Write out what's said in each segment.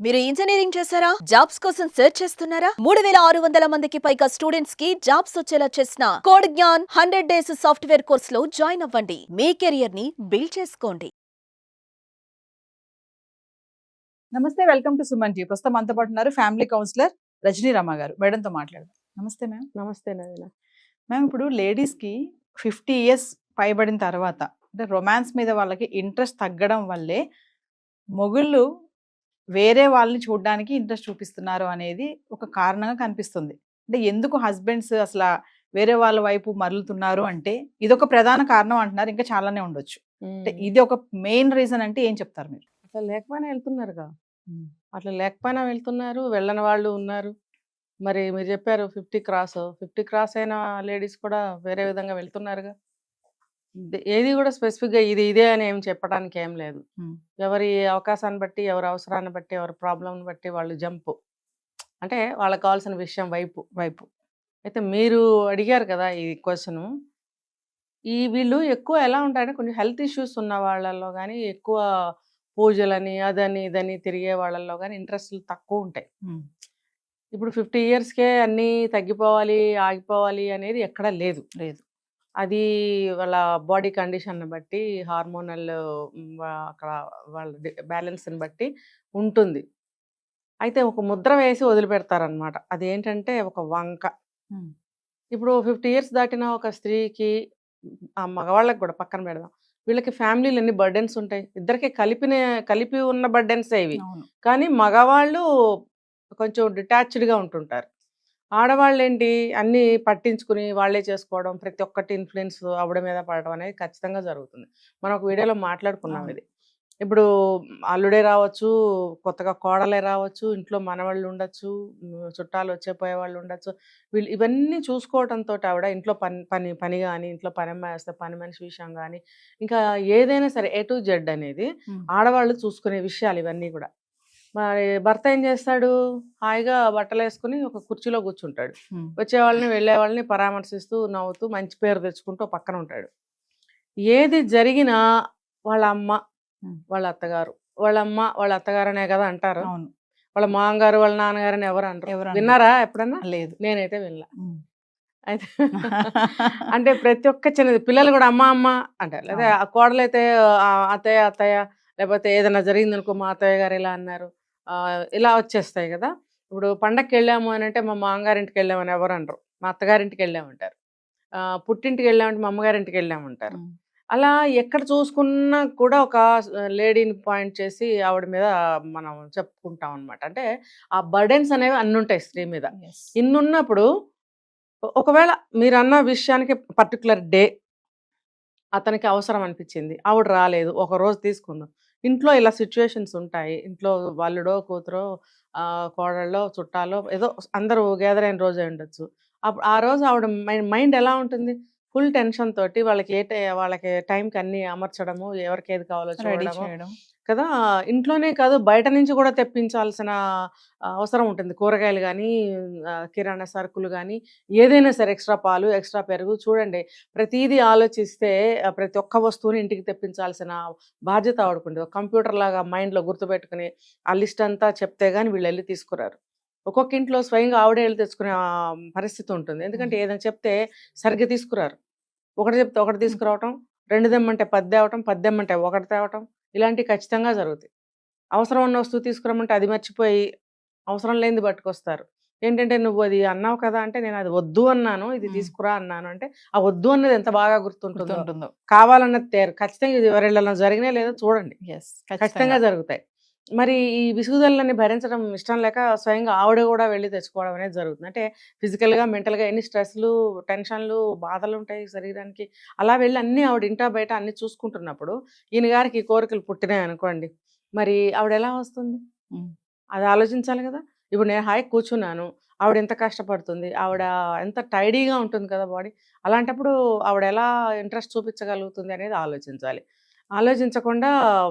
మీరు ఇంజనీరింగ్ చేశారా? జాబ్స్ కోసం సెర్చ్ చేస్తున్నారా? 3600 మందికి పైగా స్టూడెంట్స్ కి జాబ్స్ వచ్చేలా చేసిన code Gyan 100 days software course లో జాయిన్ అవ్వండి. మీ కెరియర్ ని బిల్డ్ చేసుకోండి. నమస్తే, వెల్కమ్ టు సుమన్ టీ. ప్రస్తుతం మనతో పాటు ఉన్నారు ఫ్యామిలీ కౌన్సిలర్ రజనీ రమ గారు. మేడంతో మాట్లాడదాం. నమస్తే మ్యామ్. నమస్తే నవీన. మ్యామ్, ఇప్పుడు లేడీస్కి 50 ఇయర్స్ పైబడిన తర్వాత అంటే రొమాన్స్ మీద వాళ్ళకి ఇంట్రెస్ట్ తగ్గడం వల్లే మొగుళ్ళు వేరే వాళ్ళని చూడడానికి ఇంట్రెస్ట్ చూపిస్తున్నారు అనేది ఒక కారణంగా కనిపిస్తుంది. అంటే ఎందుకు హస్బెండ్స్ అసలు వేరే వాళ్ళ వైపు మరలుతున్నారు అంటే ఇదొక ప్రధాన కారణం అంటున్నారు. ఇంకా చాలానే ఉండొచ్చు. అంటే ఇది ఒక మెయిన్ రీజన్ అంటే ఏం చెప్తారు మీరు? అట్లా లేకపోయినా వెళ్తున్నారుగా, అట్లా లేకపోయినా వెళ్తున్నారు, వెళ్ళని వాళ్ళు ఉన్నారు. మరి మీరు చెప్పారు 50 క్రాస్ అయిన లేడీస్ కూడా వేరే విధంగా వెళ్తున్నారుగా. ఏది కూడా స్పెసిఫిక్గా ఇదే అని ఏం చెప్పడానికి ఏం లేదు. ఎవరి అవకాశాన్ని బట్టి, ఎవరి అవసరాన్ని బట్టి, ఎవరి ప్రాబ్లంని బట్టి వాళ్ళు జంపు, అంటే వాళ్ళకి కావాల్సిన విషయం వైపు. అయితే మీరు అడిగారు కదా ఈ క్వశ్చను. వీళ్ళు ఎక్కువ ఎలా ఉంటారంటే కొంచెం హెల్త్ ఇష్యూస్ ఉన్న వాళ్ళల్లో కానీ, ఎక్కువ పూజలని అదని ఇదని తిరిగే వాళ్ళల్లో కానీ ఇంట్రెస్ట్లు తక్కువ ఉంటాయి. ఇప్పుడు 50 ఇయర్స్కే అన్నీ తగ్గిపోవాలి, ఆగిపోవాలి అనేది ఎక్కడా లేదు. అది వాళ్ళ బాడీ కండిషన్ని బట్టి, హార్మోనల్ అక్కడ వాళ్ళ బ్యాలెన్స్ని బట్టి ఉంటుంది. అయితే ఒక ముద్ర వేసి వదిలిపెడతారనమాట. అదేంటంటే ఒక వంక. ఇప్పుడు 50 ఇయర్స్ దాటిన ఒక స్త్రీకి, ఆ మగవాళ్ళకి కూడా పక్కన పెడదాం, వీళ్ళకి ఫ్యామిలీలు ఎన్ని బర్డెన్స్ ఉంటాయి. ఇద్దరికి కలిపి ఉన్న బర్డెన్సే ఇవి. కానీ మగవాళ్ళు కొంచెం డిటాచ్డ్గా ఉంటుంటారు. ఆడవాళ్ళు ఏంటి, అన్నీ పట్టించుకుని వాళ్ళే చేసుకోవడం, ప్రతి ఒక్కటి ఇన్ఫ్లుయెన్స్ ఆవిడ మీద పడడం అనేది ఖచ్చితంగా జరుగుతుంది. మనం ఒక వీడియోలో మాట్లాడుకున్నాం ఇది. ఇప్పుడు అల్లుడే రావచ్చు, కొత్తగా కోడలే రావచ్చు, ఇంట్లో మనవాళ్ళు ఉండొచ్చు, చుట్టాలు వచ్చే వాళ్ళు ఉండొచ్చు. వీళ్ళు ఇవన్నీ చూసుకోవడంతో ఆవిడ ఇంట్లో పని కానీ, ఇంట్లో పని అమ్మాయి వస్తే పని మనిషి విషయం కానీ, ఇంకా ఏదైనా సరే A to Z అనేది ఆడవాళ్ళు చూసుకునే విషయాలు ఇవన్నీ కూడా. మరి భర్త ఏం చేస్తాడు, హాయిగా బట్టలు వేసుకుని ఒక కుర్చీలో కూర్చుంటాడు. వచ్చేవాళ్ళని వెళ్ళే వాళ్ళని పరామర్శిస్తూ నవ్వుతూ మంచి పేరు తెచ్చుకుంటూ పక్కన ఉంటాడు. ఏది జరిగినా వాళ్ళ అమ్మ, వాళ్ళ అత్తగారు, వాళ్ళ అమ్మ వాళ్ళ అత్తగారు అనే కదా అంటారు. వాళ్ళ మామగారు, వాళ్ళ నాన్నగారు అని ఎవరు అంటారు? విన్నారా ఎప్పుడన్నా? లేదు, నేనైతే వినలా. అయితే అంటే ప్రతి ఒక్క చిన్నది, పిల్లలు కూడా అమ్మ అమ్మ అంటారు. లేదా కోడలైతే అత్తయ్య, లేకపోతే ఏదైనా జరిగిందనుకో మా అత్తయ్య గారు ఇలా అన్నారు, ఇలా వచ్చేస్తాయి కదా. ఇప్పుడు పండగకి వెళ్ళాము అని అంటే మా మామగారింటికి వెళ్ళామని ఎవరు అనరు, మా అత్తగారింటికి వెళ్ళామంటారు. పుట్టింటికి వెళ్ళామంటే మా అమ్మగారింటికి వెళ్ళామంటారు. అలా ఎక్కడ చూసుకున్నా కూడా ఒక లేడీని పాయింట్ చేసి ఆవిడ మీద మనం చెప్పుకుంటాం అనమాట. అంటే ఆ బర్డెన్స్ అనేవి అన్ని ఉంటాయి స్త్రీ మీద. ఇన్నున్నప్పుడు ఒకవేళ మీరు అన్న విషయానికి పర్టికులర్ డే అతనికి అవసరం అనిపించింది, ఆవిడ రాలేదు, ఒక రోజు తీసుకుందాం. ఇంట్లో ఇలా సిచ్యువేషన్స్ ఉంటాయి. ఇంట్లో వాళ్ళుడో కూతురో కోడళ్ళో చుట్టాలో ఏదో అందరూ గ్యాదర్ అయిన రోజే ఉండొచ్చు. అప్పుడు ఆ రోజు ఆవిడ మైండ్ ఎలా ఉంటుంది, ఫుల్ టెన్షన్ తోటి వాళ్ళకి టైంకి అన్నీ అమర్చడము, ఎవరికి ఏది కావాలో చూడడము కదా. ఇంట్లోనే కాదు బయట నుంచి కూడా తెప్పించాల్సిన అవసరం ఉంటుంది. కూరగాయలు కానీ, కిరాణా సరుకులు కానీ, ఏదైనా సరే, ఎక్స్ట్రా పాలు, ఎక్స్ట్రా పెరుగు. చూడండి, ప్రతిదీ ఆలోచిస్తే ప్రతి ఒక్క వస్తువుని ఇంటికి తెప్పించాల్సిన బాధ్యత ఆవిడకుంది. ఒక కంప్యూటర్ లాగా మైండ్లో గుర్తుపెట్టుకుని ఆ లిస్ట్ అంతా చెప్తే కానీ వీళ్ళు వెళ్ళి తీసుకురారు. ఒక్కొక్క ఇంట్లో స్వయంగా ఆవిడే వెళ్ళి తెచ్చుకునే పరిస్థితి ఉంటుంది. ఎందుకంటే ఏదైనా చెప్తే సరిగ్గా తీసుకురారు. ఒకటి చెప్తే ఒకటి తీసుకురావటం, 2 తెమ్మంటే 10 తేవటం, 10 తెమ్మంటే 1 తేవటం, ఇలాంటివి ఖచ్చితంగా జరుగుతాయి. అవసరం ఉన్న వస్తువు తీసుకురమ్మంటే అది మర్చిపోయి అవసరం లేనిది పట్టుకొస్తారు. ఏంటంటే నువ్వు అది అన్నావు కదా అంటే, నేను అది వద్దు అన్నాను, ఇది తీసుకురా అన్నాను అంటే, ఆ వద్దు అన్నది ఎంత బాగా గుర్తుంటుందో, కావాలన్నది తేరు. ఖచ్చితంగా ఇది ఎవరిళ్ళలో జరిగినా లేదో చూడండి, ఖచ్చితంగా జరుగుతాయి. మరి ఈ విసుగుదలని భరించడం ఇష్టం లేక స్వయంగా ఆవిడ కూడా వెళ్ళి తెచ్చుకోవడం అనేది జరుగుతుంది. అంటే ఫిజికల్గా, మెంటల్గా ఎన్ని స్ట్రెస్లు, టెన్షన్లు, బాధలు ఉంటాయి శరీరానికి. అలా వెళ్ళి అన్నీ ఆవిడ ఇంటా బయట అన్ని చూసుకుంటున్నప్పుడు ఈయన గారికి ఈ కోరికలు పుట్టినాయి అనుకోండి, మరి ఆవిడ ఎలా వస్తుంది? అది ఆలోచించాలి కదా. ఇప్పుడు నేను హాయి కూర్చున్నాను, ఆవిడ ఎంత కష్టపడుతుంది, ఆవిడ ఎంత టైడీగా ఉంటుంది కదా బాడీ. అలాంటప్పుడు ఆవిడ ఎలా ఇంట్రెస్ట్ చూపించగలుగుతుంది అనేది ఆలోచించాలి. ఆలోచించకుండా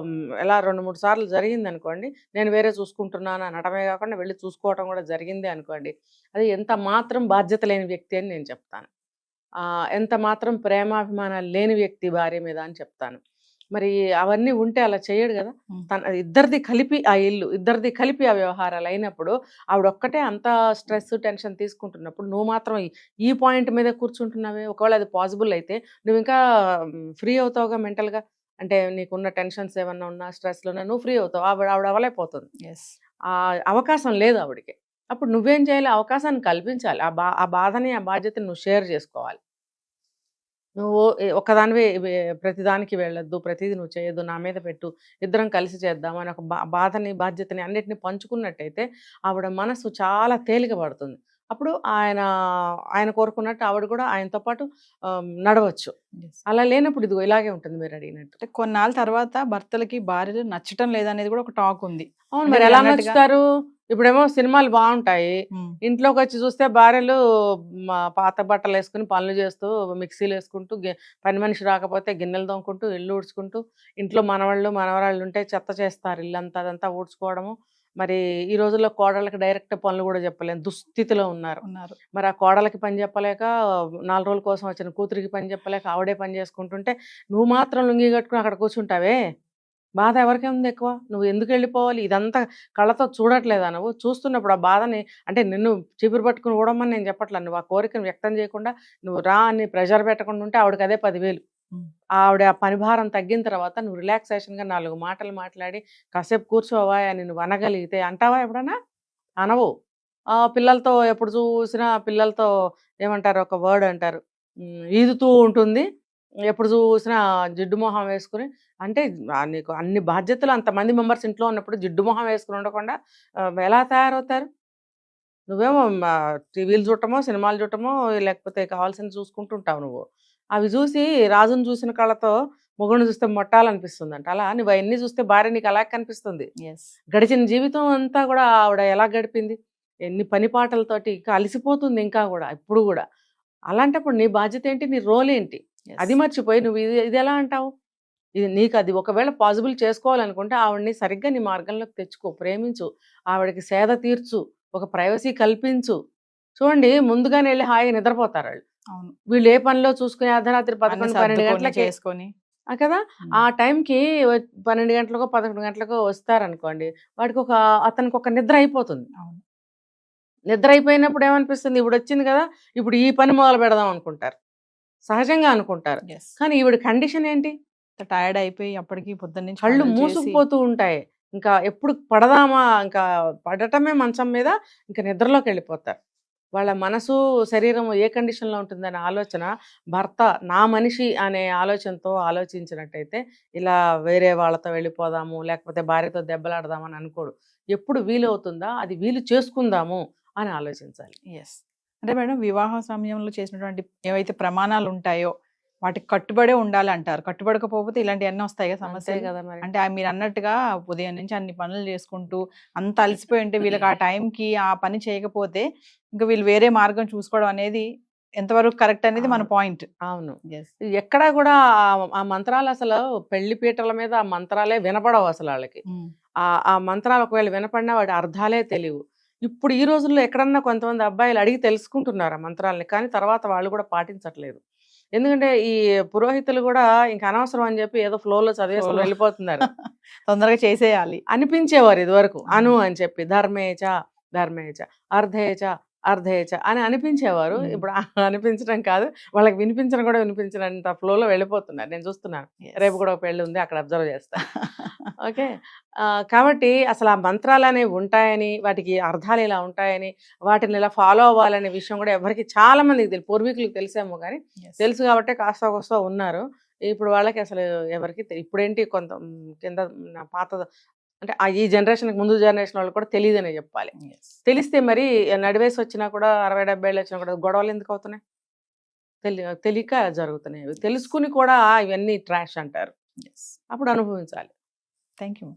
ఎలా 2-3 సార్లు జరిగింది అనుకోండి, నేను వేరే చూసుకుంటున్నాను అనటమే కాకుండా వెళ్ళి చూసుకోవటం కూడా జరిగింది అనుకోండి, అది ఎంత మాత్రం బాధ్యత లేని వ్యక్తి అని నేను చెప్తాను. ఎంత మాత్రం ప్రేమాభిమానాలు లేని వ్యక్తి భార్య మీద అని చెప్తాను. మరి అవన్నీ ఉంటే అలా చేయడు కదా. ఉమ్. తన ఇద్దరిది కలిపి ఆ ఇల్లు, ఇద్దరిది కలిపి ఆ వ్యవహారాలు అయినప్పుడు ఆవిడ ఒక్కటే అంత స్ట్రెస్ టెన్షన్ తీసుకుంటున్నప్పుడు నువ్వు మాత్రం ఈ పాయింట్ మీద కూర్చుంటున్నావే. ఒకవేళ అది పాసిబుల్ అయితే నువ్వు ఇంకా ఫ్రీ అవుతావుగా మెంటల్గా. అంటే నీకున్న టెన్షన్స్ ఏమన్నా ఉన్నా స్ట్రెస్లోనే నువ్వు ఫ్రీ అవుతావు. ఆవిడ ఆవిడ అవ్వలేకపోతుంది. ఎస్. ఆ అవకాశం లేదు ఆవిడకి. అప్పుడు నువ్వేం చేయాలి? అవకాశాన్ని కల్పించాలి. ఆ బాధని ఆ బాధ్యతని నువ్వు షేర్ చేసుకోవాలి. నువ్వు ఒక్కదానివే ప్రతిదానికి వెళ్ళొద్దు, ప్రతిదీ నువ్వు చేయొద్దు, నా మీద పెట్టు, ఇద్దరం కలిసి చేద్దాం అని ఒక బాధని బాధ్యతని అన్నిటిని పంచుకున్నట్టయితే ఆవిడ మనసు చాలా తేలిక పడుతుంది. అప్పుడు ఆయన ఆయన కోరుకున్నట్టు ఆవిడ కూడా ఆయనతో పాటు నడవచ్చు. Yes. అలా లేనప్పుడు ఇదిగో ఇలాగే ఉంటుంది మీరు అడిగినట్టు. అంటే కొన్నాళ్ళ తర్వాత భర్తలకి భార్యలు నచ్చటం లేదనేది కూడా ఒక టాక్ ఉంది. అవును, అంటే మరి మీరు ఎలా అన్నట్టుగా నచ్చుతారు? ఇప్పుడేమో సినిమాలు బాగుంటాయి, ఇంట్లోకి వచ్చి చూస్తే భార్యలు పాత బట్టలు వేసుకుని పనులు చేస్తూ మిక్సీలు వేసుకుంటూ పని మనిషి రాకపోతే గిన్నెలు తోముకుంటూ ఇల్లు ఊడ్చుకుంటూ, ఇంట్లో మనవాళ్ళు మనవరాళ్ళు ఉంటే చెత్త చేస్తారు, ఇల్లంతా అదంతా ఊడ్చుకోవడము. మరి ఈ రోజుల్లో కోడళ్ళకి డైరెక్ట్ పనులు కూడా చెప్పలేని దుస్థితిలో ఉన్నారు. మరి ఆ కోడలకి పని చెప్పలేక, 4 రోజుల కోసం వచ్చిన కూతురికి పని చెప్పలేక ఆవిడే పని చేసుకుంటుంటే నువ్వు మాత్రం లుంగి కట్టుకుని అక్కడ కూర్చుంటావే. బాధ ఎవరికే ఉంది ఎక్కువ? నువ్వు ఎందుకు వెళ్ళిపోవాలి? ఇదంతా కళ్ళతో చూడట్లేదా నువ్వు? చూస్తున్నప్పుడు ఆ బాధని, అంటే నిన్ను చీపురు పట్టుకుని ఊడమని నేను చెప్పట్లా, నువ్వు ఆ కోరికను వ్యక్తం చేయకుండా నువ్వు రా అని ప్రెషర్ పెట్టకుండా ఉంటే ఆవిడకి అదే 10,000. ఆవిడ ఆ పని భారం తగ్గిన తర్వాత నువ్వు రిలాక్సేషన్గా 4 మాటలు మాట్లాడి కాసేపు కూర్చోవా అని నువ్వు అనగలిగితే, అంటావా ఎప్పుడన్నా? అనవు. పిల్లలతో ఎప్పుడు చూసినా పిల్లలతో ఏమంటారు, ఒక వర్డ్ అంటారు, ఈదుతూ ఉంటుంది, ఎప్పుడు చూసినా జిడ్డు మొహం వేసుకుని. అంటే నీకు అన్ని బాధ్యతలు అంతమంది మెంబర్స్ ఇంట్లో ఉన్నప్పుడు జిడ్డు మొహం వేసుకుని ఉండకుండా ఎలా తయారవుతారు? నువ్వేమో టీవీలు చూడటమో సినిమాలు చూడటమో లేకపోతే కావాల్సింది చూసుకుంటుంటావు నువ్వు. అవి చూసి రాజును చూసిన కళ్ళతో మొగుడిని చూస్తే మొట్టాలనిపిస్తుందంట. అలా నువ్వు అవన్నీ చూస్తే భార్య నీకు అలా కనిపిస్తుంది. గడిచిన జీవితం అంతా కూడా ఆవిడ ఎలా గడిపింది, ఎన్ని పని పాటలతోటి ఇంకా అలసిపోతుంది ఇంకా కూడా ఇప్పుడు కూడా. అలాంటప్పుడు నీ బాధ్యత ఏంటి, నీ రోల్ ఏంటి, అది మర్చిపోయి నువ్వు ఇది ఎలా అంటావు? ఇది నీకు అది ఒకవేళ పాసిబుల్ చేసుకోవాలనుకుంటే ఆవిడని సరిగ్గా నీ మార్గంలోకి తెచ్చుకో, ప్రేమించు, ఆవిడకి సేద తీర్చు, ఒక ప్రైవసీ కల్పించు. చూడండి, ముందుగానే వెళ్ళి హాయిగా నిద్రపోతారు వాళ్ళు. వీళ్ళు ఏ పనిలో చూసుకుని అర్ధరాత్రి 11-12 గంటలకి చేసుకొని కదా, ఆ టైంకి 12 గంటలకో 11 గంటలకో వస్తారనుకోండి, వాడికి అతనికి ఒక నిద్ర అయిపోతుంది. నిద్ర అయిపోయినప్పుడు ఏమనిపిస్తుంది, ఇప్పుడు వచ్చింది కదా, ఇప్పుడు ఈ పని మొదలు పెడదాం అనుకుంటారు, సహజంగా అనుకుంటారు. కానీ ఈవిడ కండిషన్ ఏంటి, టైర్డ్ అయిపోయి అప్పటికి పొద్దున్న నుంచి కళ్ళు మూసుకుపోతూ ఉంటాయి. ఇంకా ఎప్పుడు పడదామా, ఇంకా పడటమే మంచం మీద, ఇంకా నిద్రలోకి వెళ్ళిపోతారు. వాళ్ళ మనసు శరీరం ఏ కండిషన్లో ఉంటుందనే ఆలోచన భర్త నా మనిషి అనే ఆలోచనతో ఆలోచించినట్టయితే ఇలా వేరే వాళ్ళతో వెళ్ళిపోదాము లేకపోతే భార్యతో దెబ్బలాడదామని అనుకోడు. ఎప్పుడు వీలవుతుందా అది వీలు చేసుకుందాము అని ఆలోచించాలి. అంటే మేడం, వివాహ సమయంలో చేసినటువంటి ఏవైతే ప్రమాణాలు ఉంటాయో వాటికి కట్టుబడే ఉండాలి అంటారు. కట్టుబడకపోతే ఇలాంటివన్నీ వస్తాయి కదా సమస్యలు కదా మరి. అంటే మీరు అన్నట్టుగా ఉదయం నుంచి అన్ని పనులు చేసుకుంటూ అంత అలసిపోయి ఉంటే వీళ్ళకి ఆ టైంకి ఆ పని చేయకపోతే ఇంకా వీళ్ళు వేరే మార్గం చూసుకోవడం అనేది ఎంతవరకు కరెక్ట్ అనేది మన పాయింట్. అవును, ఎక్కడా కూడా ఆ మంత్రాలు అసలు పెళ్లి పీటల మీద ఆ మంత్రాలే వినపడవు అసలు వాళ్ళకి. ఆ మంత్రాలు ఒకవేళ వినపడినా వాడి అర్థాలే తెలియవు. ఇప్పుడు ఈ రోజుల్లో ఎక్కడన్నా కొంతమంది అబ్బాయిలు అడిగి తెలుసుకుంటున్నారు ఆ మంత్రాలని, కానీ తర్వాత వాళ్ళు కూడా పాటించట్లేదు. ఎందుకంటే ఈ పురోహితులు కూడా ఇంకా అనవసరం అని చెప్పి ఏదో ఫ్లోలో చదివేసుకుని వెళ్ళిపోతున్నారు. తొందరగా చేసేయాలి అనిపించేవారు ఇదివరకు, అను అని చెప్పి ధర్మేచ ధర్మేచ అర్ధేచ అర్ధేచ అని అనిపించేవారు. ఇప్పుడు అనిపించడం కాదు, వాళ్ళకి వినిపించడం కూడా వినిపించినంత ఫ్లోలో వెళ్ళిపోతున్నారు. నేను చూస్తున్నాను, రేపు కూడా ఒక పెళ్ళి ఉంది, అక్కడ అబ్జర్వ్ చేస్తాను. ఓకే, కాబట్టి అసలు ఆ మంత్రాలు అనేవి ఉంటాయని, వాటికి అర్థాలు ఇలా ఉంటాయని, వాటిని ఇలా ఫాలో అవ్వాలనే విషయం కూడా ఎవరికి చాలా మందికి తెలియదు. పూర్వీకులకు తెలిసేమో కానీ తెలుసు కాబట్టి కాస్త కోస్తా ఉన్నారు. ఇప్పుడు వాళ్ళకి అసలు ఎవరికి ఇప్పుడేంటి కొంత కింద పాత అంటే ఈ జనరేషన్కి ముందు జనరేషన్ వాళ్ళు కూడా తెలియదనే చెప్పాలి. తెలిస్తే మరి నడివేసి వచ్చినా కూడా 60-70 ఏళ్ళు వచ్చినా కూడా గొడవలు ఎందుకు అవుతున్నాయి? తెలియక జరుగుతున్నాయి. తెలుసుకుని కూడా ఇవన్నీ ట్రాష్ అంటారు. అప్పుడు అనుభవించాలి. Thank you.